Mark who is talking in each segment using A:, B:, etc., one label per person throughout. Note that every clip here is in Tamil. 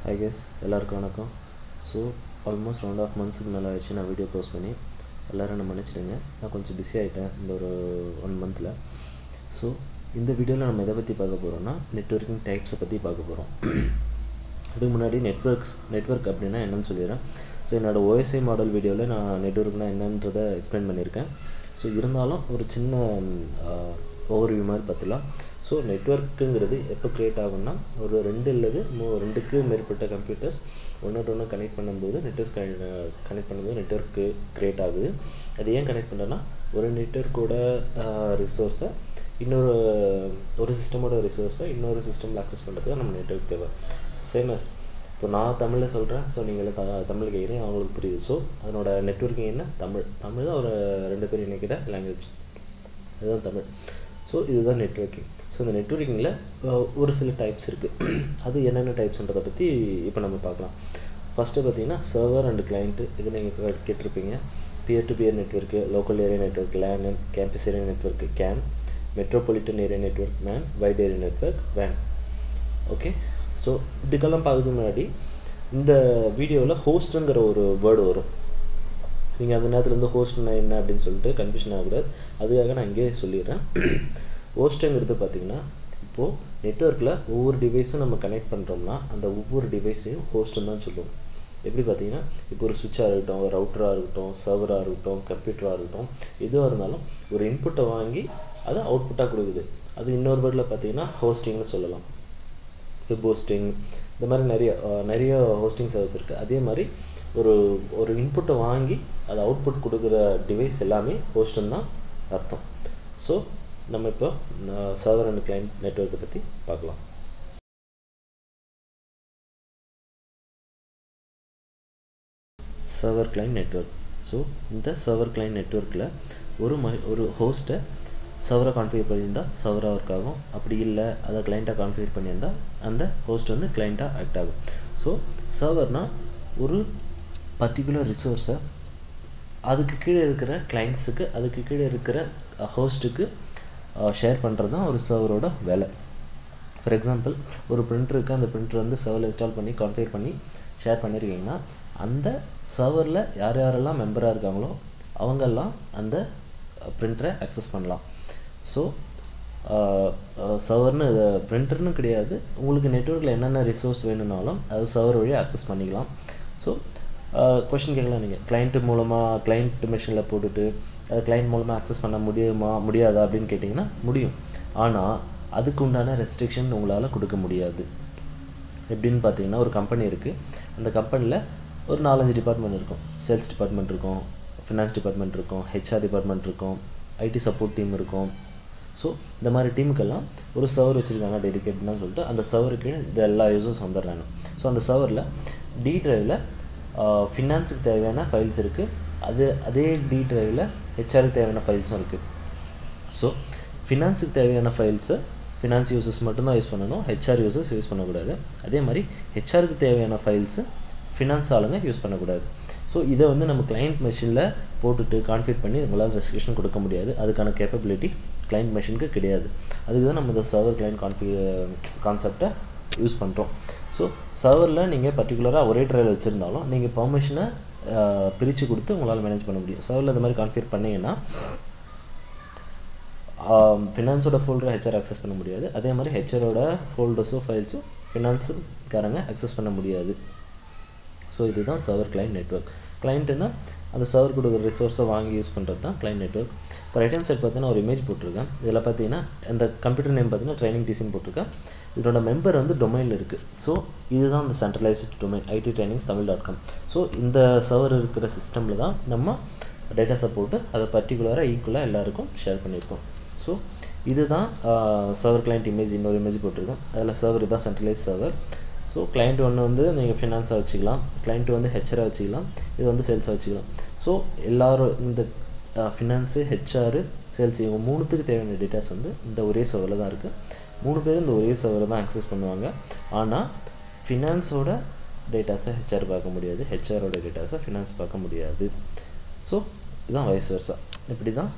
A: Hi guys, எல்லாருக்கும் வணக்கம். ஸோ ஆல்மோஸ்ட் 1.5 months மேலே ஆயிடுச்சு நான் வீடியோ போஸ்ட் பண்ணி. எல்லோரும் என்ன மன்னிச்சிடுங்க, நான் கொஞ்சம் பிஸி ஆகிட்டேன் இந்த ஒரு 1 monthல. ஸோ இந்த வீடியோவில் நம்ம எதை பற்றி பார்க்க போகிறோம்னா நெட்வொர்க்கிங் டைப்ஸை பற்றி பார்க்க போகிறோம். அதுக்கு முன்னாடி நெட்வொர்க் அப்படின்னா என்னன்னு சொல்லிடுறேன். ஸோ என்னோடய OSI மாடல் வீடியோவில் நான் நெட்வொர்க்னால் என்னன்றதை எக்ஸ்பிளைன் பண்ணியிருக்கேன். ஸோ இருந்தாலும் ஒரு சின்ன ஓவர்வியூ மாதிரி பார்த்துலாம். ஸோ நெட்வொர்க்குங்கிறது எப்போ க்ரியேட் ஆகும்னா ஒரு 2 அல்லது 2க்கு மேற்பட்ட கம்ப்யூட்டர்ஸ் ஒன்று கனெக்ட் பண்ணும்போது கனெக்ட் பண்ணும்போது நெட்வொர்க்கு க்ரியேட் ஆகுது. அது ஏன் கனெக்ட் பண்ணுறேன்னா ஒரு நெட்வொர்க்கோட ரிசோர்ஸை ஒரு சிஸ்டமோட ரிசோர்ஸை இன்னொரு சிஸ்டமில் ஆக்சஸ் பண்ணுறதுக்கு நம்ம நெட்வொர்க் தேவை. சேமஸ் இப்போ நான் தமிழில் சொல்கிறேன், ஸோ நீங்கள் தமிழ் கேட்குறேன், அவங்களுக்கு புரியுது. ஸோ அதனோட நெட்வொர்க்கிங் என்ன? தமிழ் தான் ஒரு 2 பேர் இணைக்கிற லாங்குவேஜ், அதுதான் தமிழ். ஸோ இதுதான் நெட்வொர்க்கிங். ஸோ இந்த நெட்வொர்க்கிங்கில் ஒரு சில டைப்ஸ் இருக்குது. அது என்னென்ன டைப்ஸ்ன்றதை பற்றி இப்போ நம்ம பார்க்கலாம். ஃபஸ்ட்டு பார்த்தீங்கன்னா சர்வர் அண்ட் கிளைண்ட்டு. இது நீங்கள் கேட்டிருப்பீங்க. Peer to peer network, local area network LAN, campus area network CAN, metropolitan area network MAN, wide area network WAN. Okay, so இதுக்கெல்லாம் பார்க்கறதுக்கு முன்னாடி இந்த வீடியோவில் ஹோஸ்ட்டுங்கிற ஒரு வேர்டு வரும். நீங்கள் அந்த நேரத்தில் வந்து ஹோஸ்ட்னா என்ன அப்படின்னு சொல்லிட்டு கன்ஃபியூஷன் ஆகக்கூடாது. அதுக்காக நான் இங்கேயே சொல்லிடுறேன். ஹோஸ்ட்டுங்கிறது பார்த்திங்கன்னா இப்போது நெட்வொர்க்கில் ஒவ்வொரு டிவைஸும் நம்ம கனெக்ட் பண்ணுறோம்னா அந்த ஒவ்வொரு டிவைஸையும் ஹோஸ்ட்டுன்னு தான் சொல்லுவோம். எப்படி பார்த்திங்கன்னா இப்போ ஒரு சுவிட்சாக இருக்கட்டும், ரவுட்டராக இருக்கட்டும், சர்வராக இருக்கட்டும், கம்ப்யூட்டராக இருக்கட்டும், எதுவாக இருந்தாலும் ஒரு இன்புட்டை வாங்கி அதை அவுட்புட்டாக கொடுக்குது. அது இன்னொரு வேர்டில் பார்த்திங்கன்னா ஹோஸ்டிங்னு சொல்லலாம். வெப் ஹோஸ்டிங், இந்த மாதிரி நிறைய ஹோஸ்டிங் சர்வீஸ் இருக்குது. அதே மாதிரி ஒரு இன்புட்டை வாங்கி அதை அவுட்புட் கொடுக்குற டிவைஸ் எல்லாமே ஹோஸ்ட்டுன்னு தான் அர்த்தம். ஸோ நம்ம இப்போ சர்வர் அண்ட் கிளைண்ட் நெட்வொர்க்கை பற்றி பார்க்கலாம். Server client network. ஸோ இந்த சர்வர் கிளைண்ட் நெட்வொர்க்கில் ஒரு ஹோஸ்ட்டை சர்வரை கான்ஃபிகர் பண்ணியிருந்தால் சர்வராக ஒர்க் ஆகும். அப்படி இல்லை அதை கிளைண்ட்டாக கான்ஃபிகர் பண்ணியிருந்தால் அந்த ஹோஸ்ட் வந்து கிளைண்ட்டாக ஆக்ட் ஆகும். ஸோ சர்வர்னால் ஒரு பர்டிகுலர் ரிசோர்ஸை அதுக்கு கீழே இருக்கிற கிளைண்ட்ஸுக்கு, அதுக்கு கீழே இருக்கிற ஹோஸ்ட்டுக்கு ஷேர் பண்ணுறது தான் ஒரு சர்வரோட வேலை. ஃபார் எக்ஸாம்பிள் ஒரு பிரிண்டர் இருக்குது, அந்த பிரிண்டர் வந்து சர்வரில் இன்ஸ்டால் பண்ணி கான்ஃபிகர் பண்ணி ஷேர் பண்ணியிருக்கீங்கன்னா அந்த சர்வரில் யாரெல்லாம் மெம்பராக இருக்காங்களோ அவங்கெல்லாம் அந்த பிரிண்டரை அக்சஸ் பண்ணலாம். ஸோ சர்வர்னு பிரிண்டர்னு கிடையாது, உங்களுக்கு நெட்வொர்க்கில் என்னென்ன ரிசோர்ஸ் வேணும்னாலும் அது சர்வர் வழியாக அக்சஸ் பண்ணிக்கலாம். ஸோ கொஷின் கேட்கலாம், நீங்கள் கிளைண்ட்டு மூலமாக கிளைண்ட் மிஷினில் போட்டுட்டு அது கிளைண்ட் மூலமாக அக்சஸ் பண்ண முடியாதா அப்படின்னு கேட்டிங்கன்னா முடியும். ஆனால் அதுக்கு உண்டான ரெஸ்ட்ரிக்ஷன் உங்களால் கொடுக்க முடியாது. எப்படின்னு பார்த்தீங்கன்னா ஒரு கம்பெனி இருக்குது, அந்த கம்பெனியில் ஒரு 4-5 டிபார்ட்மெண்ட் இருக்கும். சேல்ஸ் டிபார்ட்மெண்ட் இருக்கும், ஃபினான்ஸ் டிபார்ட்மெண்ட் இருக்கும், HR டிபார்ட்மெண்ட் இருக்கும், IT சப்போர்ட் டீம் இருக்கும். ஸோ இந்த மாதிரி டீமுக்கெல்லாம் ஒரு சர்வர் வச்சுருக்காங்க டெடிகேட்னு சொல்லிட்டு அந்த சர்வருக்கு இந்த எல்லா யூசர்ஸ் வந்துடுறாங்க. ஸோ அந்த சர்வரில் D டிரைவில் ஃபினான்ஸுக்கு தேவையான ஃபைல்ஸ் இருக்குது, அதே D டிரைவில் HRக்கு தேவையான ஃபைல்ஸும் இருக்குது. ஸோ ஃபினான்ஸுக்கு தேவையான ஃபைல்ஸை ஃபினான்ஸ் யூசர்ஸ் மட்டும்தான் யூஸ் பண்ணணும், HR யூசர்ஸ் யூஸ் பண்ணக்கூடாது. அதே மாதிரி HRக்கு தேவையான ஃபைல்ஸு ஃபினான்ஸ் ஆளுங்க யூஸ் பண்ணக்கூடாது. ஸோ இதை வந்து நம்ம கிளைண்ட் மெஷினில் போட்டுட்டு கான்ஃபிகர் பண்ணி உங்களால் ரெஸ்ட்ரிக்ஷன் கொடுக்க முடியாது. அதுக்கான கேப்பபிலிட்டி கிளைண்ட் மெஷினுக்கு கிடையாது. அதுக்கு தான் நம்ம இந்த சர்வர் கிளைண்ட் கான்செப்டை யூஸ் பண்ணுறோம். ஸோ சர்வரில் நீங்கள் பர்டிகுலராக ஒரே ட்ரைவில் வச்சுருந்தாலும் நீங்கள் பர்மிஷனை பிரித்து கொடுத்து உங்களால் மேனேஜ் பண்ண முடியும். சர்வரில் இந்த மாதிரி கான்ஃபிகர் பண்ணிங்கன்னா ஃபினான்ஸோட ஃபோல்டரை HR அக்சஸ் பண்ண முடியாது. அதே மாதிரி HRோட ஃபோல்டர்ஸோ ஃபைல்ஸும் ஃபினான்ஸுக்காரங்க அக்சஸ் பண்ண முடியாது. ஸோ இதுதான் சர்வர் கிளைண்ட் நெட்வொர்க். கிளைண்ட்டுன்னா அந்த சர்வர் கொடுக்குற ரிசோர்ஸை வாங்கி யூஸ் பண்ணுறது தான் கிளைண்ட் நெட்வொர்க். இப்போ ரைட் ஹேண்ட் சைட் பார்த்தீங்கன்னா ஒரு இமேஜ் போட்டிருக்கேன். இதில் பார்த்தீங்கன்னா இந்த கம்ப்யூட்டர் நேம் பார்த்தீங்கன்னா ட்ரைனிங் டிசின்னு போட்டிருக்கேன். இதோட மெம்பர் வந்து டொமைனில் இருக்குது. ஸோ இதுதான் இந்த சென்ட்ரலைஸ்டு டொமைன் ittrainings.tamil.com. ஸோ இந்த சர்வர் இருக்கிற சிஸ்டமில் தான் நம்ம டேட்டாஸை போட்டு அதை பர்டிகுலராக ஈக்குவலாக எல்லாருக்கும் ஷேர் பண்ணியிருக்கோம். ஸோ இதுதான் சர்வர் கிளைண்ட் இமேஜ். இன்னொரு இமேஜ் போட்டிருக்கேன், அதில் சர்வர் இதுதான் சென்ட்ரலைஸ் சர்வர். ஸோ கிளைண்ட் ஒன்று வந்து நீங்கள் ஃபினான்ஸாக வச்சுக்கலாம், கிளைண்ட் வந்து HR வச்சுக்கலாம், இது வந்து சேல்ஸாக வச்சுக்கலாம். ஸோ எல்லோரும் இந்த ஃபினான்ஸு HR சேல்ஸ் இவங்க 3த்துக்கு தேவையான டேட்டாஸ் வந்து இந்த ஒரே சர்வரில் தான் இருக்குது. 3 பேர் இந்த ஒரே சர்வரை தான் அக்சஸ் பண்ணுவாங்க. ஆனால் ஃபினான்ஸோட டேட்டாஸை HR பார்க்க முடியாது, HRோட டேட்டாஸை ஃபினான்ஸ் பார்க்க முடியாது. ஸோ இதுதான் வைஸ் வெர்சா. இப்படி தான்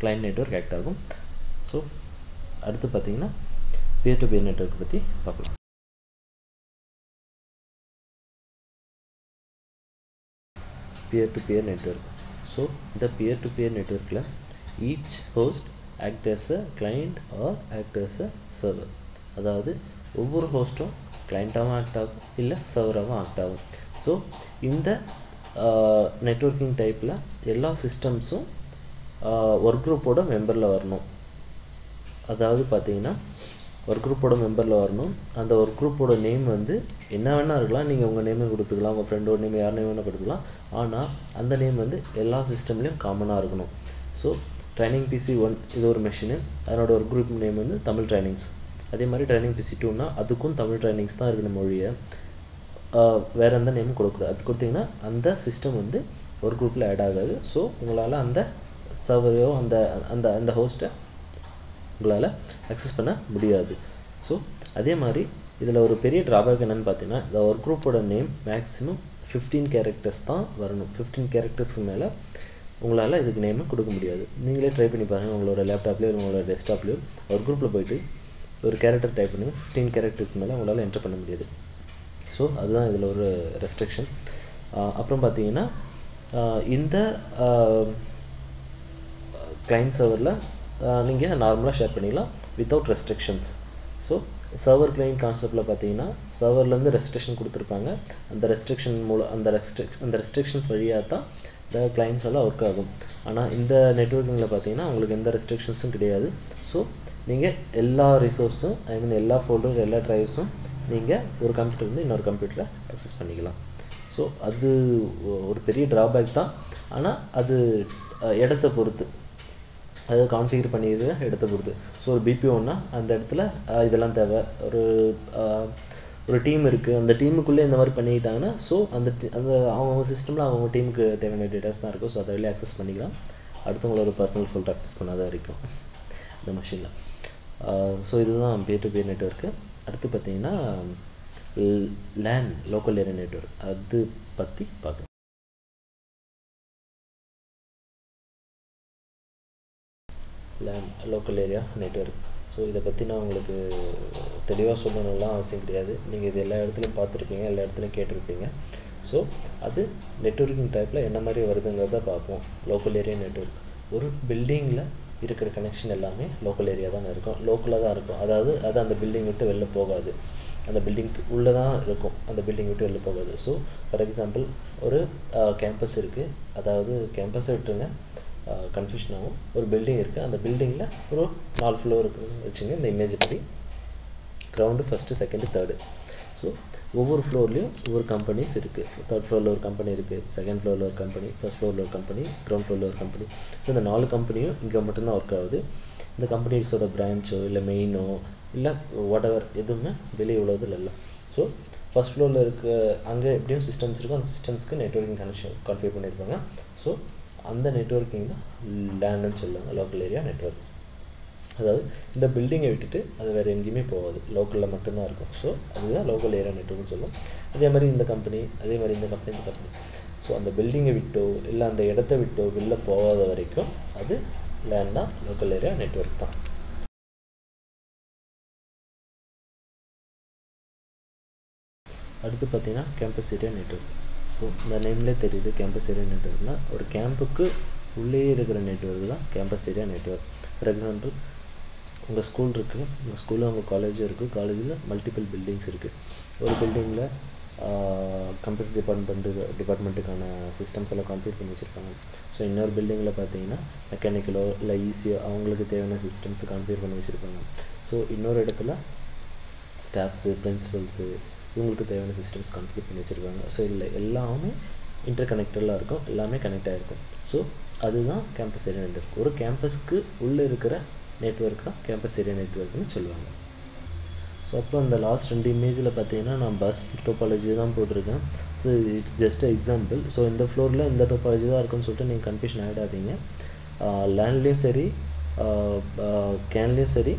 A: கிளைண்ட் நெட்வொர்க் ஆக்ட் ஆகும். ஸோ அடுத்து பார்த்திங்கன்னா பியர் டு பியர் நெட்வொர்க் பற்றி பார்க்கலாம். peer-to-peer network. So the peer-to-peer network la each host act as a client or act as a server. அதாவது ஒவ்வொரு ஹோஸ்ட்டும் கிளைண்ட்டாகவும் ஆக்ட் ஆகும் இல்லை சர்வராகவும் ஆக்ட் ஆகும். ஸோ இந்த நெட்வொர்க்கிங் டைப்பில் எல்லா சிஸ்டம்ஸும் ஒர்க் குரூப்போட மெம்பரில் வரணும். அதாவது பார்த்தீங்கன்னா ஒர்க் குரூப்போட மெம்பரில் வரணும். அந்த ஒர்க் குரூப்போட நேம் வந்து என்ன வேணால் இருக்கலாம். நீங்கள் உங்கள் நேமே கொடுத்துக்கலாம், உங்கள் ஃப்ரெண்டோட நேம் யார் நேம் வேணால் கொடுத்துக்கலாம். ஆனால் அந்த நேம் வந்து எல்லா சிஸ்டம்லேயும் காமனாக இருக்கணும். ஸோ ட்ரைனிங் பிசி 1 இது ஒரு மெஷினு, அதனோட ஒரு குரூப் நேம் வந்து தமிழ் ட்ரைனிங்ஸ். அதே மாதிரி ட்ரைனிங் பிசி 2னா அதுக்கும் தமிழ் ட்ரைனிங்ஸ் தான் இருக்கணும் மொழியை, வேறு எந்த நேமும் கொடுக்கூடாது. அது கொடுத்தீங்கன்னா அந்த சிஸ்டம் வந்து ஒரு குரூப்பில் ஆட் ஆகாது. ஸோ உங்களால் அந்த சர்வரையோ அந்த அந்த அந்த ஹோஸ்ட்டை உங்களால் அக்சஸ் பண்ண முடியாது. ஸோ அதே மாதிரி இதில் ஒரு பெரிய ட்ராபேக் என்னென்னு பார்த்தீங்கன்னா, இந்த ஒர்க் குரூப்போட நேம் மேக்ஸிமம் 15 கேரக்டர்ஸ் தான் வரணும். 15 கேரக்டர்ஸ்க்கு மேலே உங்களால் இதுக்கு நேமை கொடுக்க முடியாது. நீங்களே ட்ரை பண்ணி பாருங்கள். உங்களோட லேப்டாப்லேயோ உங்களோட டெஸ்க்டாப்லேயோ ஒரு குரூப்பில் போய்ட்டு ஒரு கேரக்டர் டைப் பண்ணி 15 கேரக்டர்ஸ் மேலே உங்களால் என்டர் பண்ண முடியாது. ஸோ அதுதான் இதில் ஒரு ரெஸ்ட்ரிக்ஷன். அப்புறம் பார்த்தீங்கன்னா இந்த கிளைண்ட் சர்வரில் நீங்கள் நார்மலாக ஷேர் பண்ணிக்கலாம் without restrictions. So server client கான்செப்டில் பார்த்தீங்கன்னா சர்வர்லேருந்து ரெஸ்ட்ரிக்ஷன் கொடுத்துருப்பாங்க. அந்த ரெஸ்ட்ரிக்ஷன் மூலம் அந்த ரெஸ்ட்ரிக்ஷன்ஸ் வழியாக தான் இந்த கிளைண்ட்ஸ் எல்லாம் ஒர்க் ஆகும். ஆனால் இந்த நெட்வொர்க்கிங்கில் பார்த்தீங்கன்னா உங்களுக்கு எந்த ரெஸ்ட்ரிக்ஷன்ஸும் கிடையாது. ஸோ நீங்கள் எல்லா ரிசோர்ஸும் எல்லா ஃபோல்டரும் எல்லா ட்ரைவ்ஸும் நீங்கள் ஒரு கம்ப்யூட்டர் வந்து இன்னொரு கம்ப்யூட்டரை அக்சஸ் பண்ணிக்கலாம். ஸோ அது ஒரு பெரிய ட்ராபேக் தான். ஆனால் அது இடத்த பொறுத்து, அதை கான்ஃபிகர் பண்ணிடுற இடத்த பொறுத்து. ஸோ ஒரு பிபிஓன்னா அந்த இடத்துல இதெல்லாம் தேவை. ஒரு டீம் இருக்குது, அந்த டீமுக்குள்ளே இந்த மாதிரி பண்ணிக்கிட்டாங்கன்னா ஸோ அந்த அவங்க சிஸ்டமில் அவங்க டீமுக்கு தேவையான டேட்டாஸ் தான் இருக்கும். ஸோ அதை வெளியே அக்சஸ் பண்ணிக்கலாம். அடுத்தவங்களோட பர்சனல் ஃபோல்டர் அக்சஸ் பண்ணாத வரைக்கும் இந்த மிஷினில். ஸோ இதுதான் பியர் டு பியர் நெட்வொர்க்கு. அடுத்து பார்த்தீங்கன்னா லேன் லோக்கல் ஏரியா நெட்வொர்க், அது பற்றி பார்க்கலாம். LAN local area network. So இதை பற்றி நான் உங்களுக்கு தெளிவாக சொல்லணும்லாம் அவசியம் கிடையாது. நீங்கள் இது எல்லா இடத்துலையும் பார்த்துருப்பீங்க, எல்லா இடத்துலையும் கேட்டிருப்பீங்க. ஸோ அது நெட்வொர்க்கிங் டைப்பில் என்ன மாதிரி வருதுங்கிறத பார்ப்போம். லோக்கல் ஏரியா நெட்வொர்க் ஒரு பில்டிங்கில் இருக்கிற கனெக்ஷன் எல்லாமே லோக்கல் ஏரியா தான் இருக்கும், லோக்கலாக தான் இருக்கும். அதாவது அது அந்த பில்டிங் விட்டு வெளில போகாது, அந்த பில்டிங்க்கு உள்ளே தான் இருக்கும், அந்த பில்டிங் விட்டு வெளில போகாது. ஸோ ஃபார் எக்ஸாம்பிள் ஒரு கேம்பஸ் இருக்குது, அதாவது கேம்பஸை விட்டுருங்க, கன்ஃபியூஷன் ஆகும். ஒரு பில்டிங் இருக்குது, அந்த பில்டிங்கில் ஒரு 4 ஃப்ளோர் இருக்குதுன்னு வச்சுங்க. இந்த இமேஜ் படி ground, first, second, third. So ஒவ்வொரு ஃப்ளோர்லேயும் ஒவ்வொரு கம்பெனிஸ் இருக்குது. 3rd ஃப்ளோரில் ஒரு கம்பெனி இருக்குது, 2nd ஃப்ளோரில் ஒரு கம்பெனி, 1st ஃப்ளோரில் ஒரு கம்பெனி, கிரவுண்ட் ஃப்ளோரில் ஒரு கம்பெனி. ஸோ இந்த 4 கம்பெனியும் இங்கே மட்டும்தான் ஒர்க் ஆகுது. இந்த கம்பெனிஸோட பிரான்ச்சோ இல்லை மெயினோ இல்லை வாட்எவர் எதுவுமே வெளியே உள்ளதில் இல்லை. ஸோ ஃபஸ்ட் ஃப்ளோரில் இருக்க அங்கே எப்படியும் சிஸ்டம்ஸ் இருக்கும், அந்த சிஸ்டம்ஸ்க்கு நெட்வொர்க்கிங் கனெக்ஷன் கான்ஃபிகர் பண்ணியிருப்பாங்க. ஸோ அந்த நெட்வொர்க்கிங் தான் லேன்னு சொல்லுவாங்க, லோக்கல் ஏரியா நெட்வொர்க். அதாவது இந்த பில்டிங்கை விட்டுட்டு அது வேறு எங்கேயுமே போகாது, லோக்கலில் மட்டும்தான் இருக்கும். ஸோ அதுதான் லோக்கல் ஏரியா நெட்வொர்க்னு சொல்லுவோம். அதே மாதிரி இந்த கம்பெனி, அதே மாதிரி இந்த கம்பெனி, இந்த கம்பெனி. ஸோ அந்த பில்டிங்கை விட்டோ இல்லை அந்த இடத்த விட்டோ வெளில போகாத வரைக்கும் அது லேன் தான், லோக்கல் ஏரியா நெட்வொர்க் தான். அடுத்து பார்த்தீங்கன்னா கேம்பஸ் ஏரியா நெட்வொர்க். ஸோ இந்த நேம்லேயே தெரியுது கேம்பஸ் ஏரியா நெட்வொர்க்னால் ஒரு கேம்புக்கு உள்ளே இருக்கிற நெட்வொர்க் தான் campus area network. For example உங்கள் ஸ்கூல் இருக்குது, உங்கள் ஸ்கூலில் உங்கள் காலேஜும் இருக்குது, காலேஜில் மல்டிபிள் பில்டிங்ஸ் இருக்குது. ஒரு பில்டிங்கில் கம்ப்யூட்டர் டிபார்ட்மெண்ட்டுக்கான சிஸ்டம்ஸ் எல்லாம் கான்ஃபிகர் பண்ணி வச்சுருப்பாங்க. ஸோ இன்னொரு பில்டிங்கில் பார்த்தீங்கன்னா மெக்கானிக்கலோ இல்லை ஈஸியோ அவங்களுக்கு தேவையான சிஸ்டம்ஸை கான்ஃபிகர் பண்ணி வச்சுருப்பாங்க. ஸோ இன்னொரு இடத்துல ஸ்டாஃப்ஸு, பிரின்சிபல்ஸு இவங்களுக்கு தேவையான சிஸ்டம்ஸ் கான்ஃபிகர் பண்ணி வச்சுருப்பாங்க. ஸோ இல்லை எல்லாமே இன்டர் கனெக்டடாக இருக்கும், எல்லாமே கனெக்ட் ஆகிருக்கும். ஸோ அதுதான் கேம்பஸ் ஏரியா நெட்வொர்க். ஒரு கேம்பஸ்க்கு உள்ளே இருக்கிற நெட்வொர்க் தான் கேம்பஸ் ஏரியா நெட்வொர்க்னு சொல்லுவாங்க. ஸோ அப்புறம் இந்த லாஸ்ட் 2 இமேஜில் பார்த்தீங்கன்னா நான் பஸ் டோபாலஜி தான் போட்டிருக்கேன். So it's just example. So இந்த ஃப்ளோரில் இந்த டோபாலஜி தான் இருக்குன்னு சொல்லிட்டு நீங்கள் கன்ஃபியூஷன் ஆகிடாதீங்க. லேண்ட்லேயும் சரி கேன்லேயும் சரி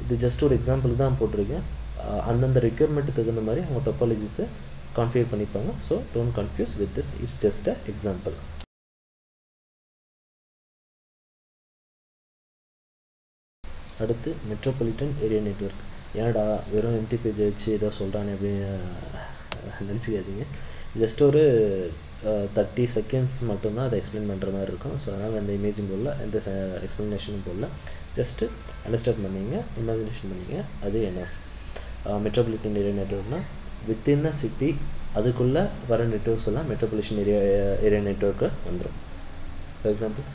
A: இது ஜஸ்ட் ஒரு எக்ஸாம்பிள் தான் போட்டிருக்கேன். அந்தந்த ரெக்யர்மெண்ட்டுக்கு தகுந்த மாதிரி அவங்க டோபாலஜிஸை கான்ஃபிகர் பண்ணிப்பாங்க. So don't confuse with this, it's just a example. அடுத்து மெட்ரோபாலிட்டன் ஏரியா நெட்வொர்க். ஏன்டா வெறும் எம்டி பேஜை வச்சு ஏதோ சொல்கிறானே அப்படின்னு நினச்சிக்காதீங்க. ஜஸ்ட் ஒரு 30 செகண்ட்ஸ் மட்டும்தான் அதை எக்ஸ்பிளைன் பண்ணுற மாதிரி இருக்கும். ஸோ அதனால் அந்த இமேஜும் போடல, எந்த எக்ஸ்ப்ளனேஷனும் போடல, ஜஸ்ட்டு அண்டர்ஸ்டாண்ட் பண்ணிங்க, இமேஜினேஷன் பண்ணிங்க, அது எனஃப். மெட்ரோபாலிட்டன் ஏரியா நெட்வொர்க்னால் வித்தின் அ சிட்டி அதுக்குள்ளே வர நெட்வொர்க்ஸ் எல்லாம் மெட்ரோபாலிட்டன் ஏரியா நெட்வொர்க்கு வந்துடும். ஃபார் எக்ஸாம்பிள்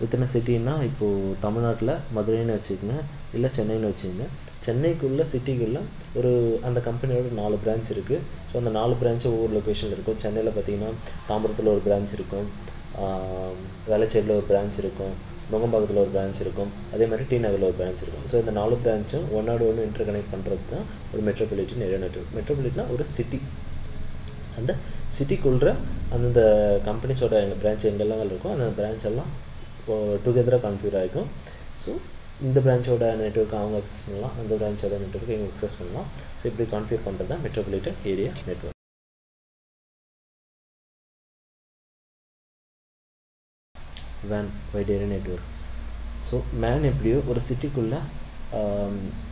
A: வித்தின் அ சிட்டின்னா இப்போது தமிழ்நாட்டில் மதுரைன்னு வச்சுக்கோங்க, இல்லை சென்னைன்னு வச்சுக்கோங்க. சென்னைக்குள்ளே சிட்டிக்குள்ளே ஒரு அந்த கம்பெனியோட 4 பிரான்ச் இருக்குது. ஸோ அந்த 4 பிரான்ச்சு ஒவ்வொரு லொக்கேஷனில் இருக்கும். சென்னையில் பார்த்திங்கன்னா தாம்பரத்தில் ஒரு பிரான்ச் இருக்கும், வேளச்சேரியில் ஒரு பிரான்ச் இருக்கும், நுங்கம்பாக்கத்தில் ஒரு பிரான்ச் இருக்கும், அதே மாதிரி டி நகரில் ஒரு பிரான்ச் இருக்கும். ஸோ இந்த 4 பிரான்ச்சும் ஒன்று இன்டர் கனெக்ட் பண்ணுறது தான் ஒரு மெட்ரோபாலிட்டன் ஏரியா நெட்வொர்க். மெட்ரோபாலிட்டனா ஒரு சிட்டி, அந்த சிட்டிக்குள்ளே அந்த கம்பெனிஸோட பிரான்ச் எங்கெல்லாம் இருக்கும் அந்த பிரான்ச் எல்லாம் டுகெதராக கான்ஃபிகர் ஆகிக்கும். ஸோ இந்த பிரான்ச்சோட நெட்வொர்க் அவங்க அக்சஸ் பண்ணலாம், அந்த பிரான்ச்சோட நெட்வொர்க் இவங்க அக்சஸ் பண்ணலாம். ஸோ இப்படி கான்ஃபிகர் பண்ணுறது தான் metropolitan area network. Van white area network. So man எப்படியோ ஒரு சிட்டிக்குள்ளே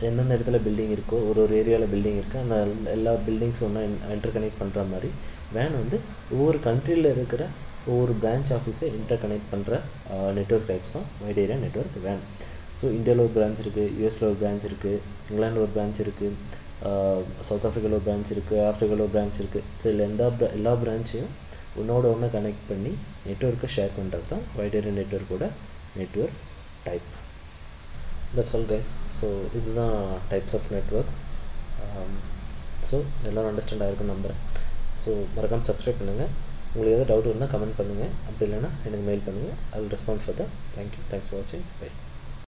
A: எந்தெந்த இடத்துல பில்டிங் இருக்கோ, ஒரு ஏரியாவில் பில்டிங் இருக்குது, அந்த எல்லா பில்டிங்ஸ் ஒன்றா இன்டர் கனெக்ட் பண்ணுற மாதிரி வேன் வந்து ஒவ்வொரு கண்ட்ரியில் இருக்கிற ஒவ்வொரு பிரான்ச் ஆஃபீஸை இன்டர் கனெக்ட் பண்ணுற நெட்வொர்க் டைப்ஸ் தான் wide area network van. So இந்தியாவில் ஒரு பிரான்ச் இருக்குது, யூஎஸில் ஒரு பிரான்ச் இருக்குது, இங்கிலாண்டில் ஒரு பிரான்ச் இருக்குது, சவுத் ஆஃப்ரிக்காவில் ஒரு பிரான்ச் இருக்குது, ஆஃப்ரிக்காவில் ஒரு பிரான்ச் இருக்குது. ஸோ இதில் எல்லா பிரான்ச்சையும் ஒன்று கனெக்ட் பண்ணி நெட்வொர்க்கை ஷேர் பண்ணுறது தான் வைட் ஏரியா நெட்வொர்க்கோட network type. That's all guys. So இதுதான் டைப்ஸ் ஆஃப் நெட்வொர்க்ஸ். ஸோ எல்லோரும் அண்டர்ஸ்டாண்ட் ஆகிருக்குன்னு நம்புகிறேன். ஸோ மறக்காமல் சப்ஸ்கிரைப் பண்ணுங்கள். உங்களுக்கு எதாவது டவுட் இருந்தால் கமெண்ட் பண்ணுங்கள், அப்படி இல்லைன்னா எனக்கு மெயில் பண்ணுங்கள். I will respond for that. Thank you. Thanks for வாட்சிங். பை.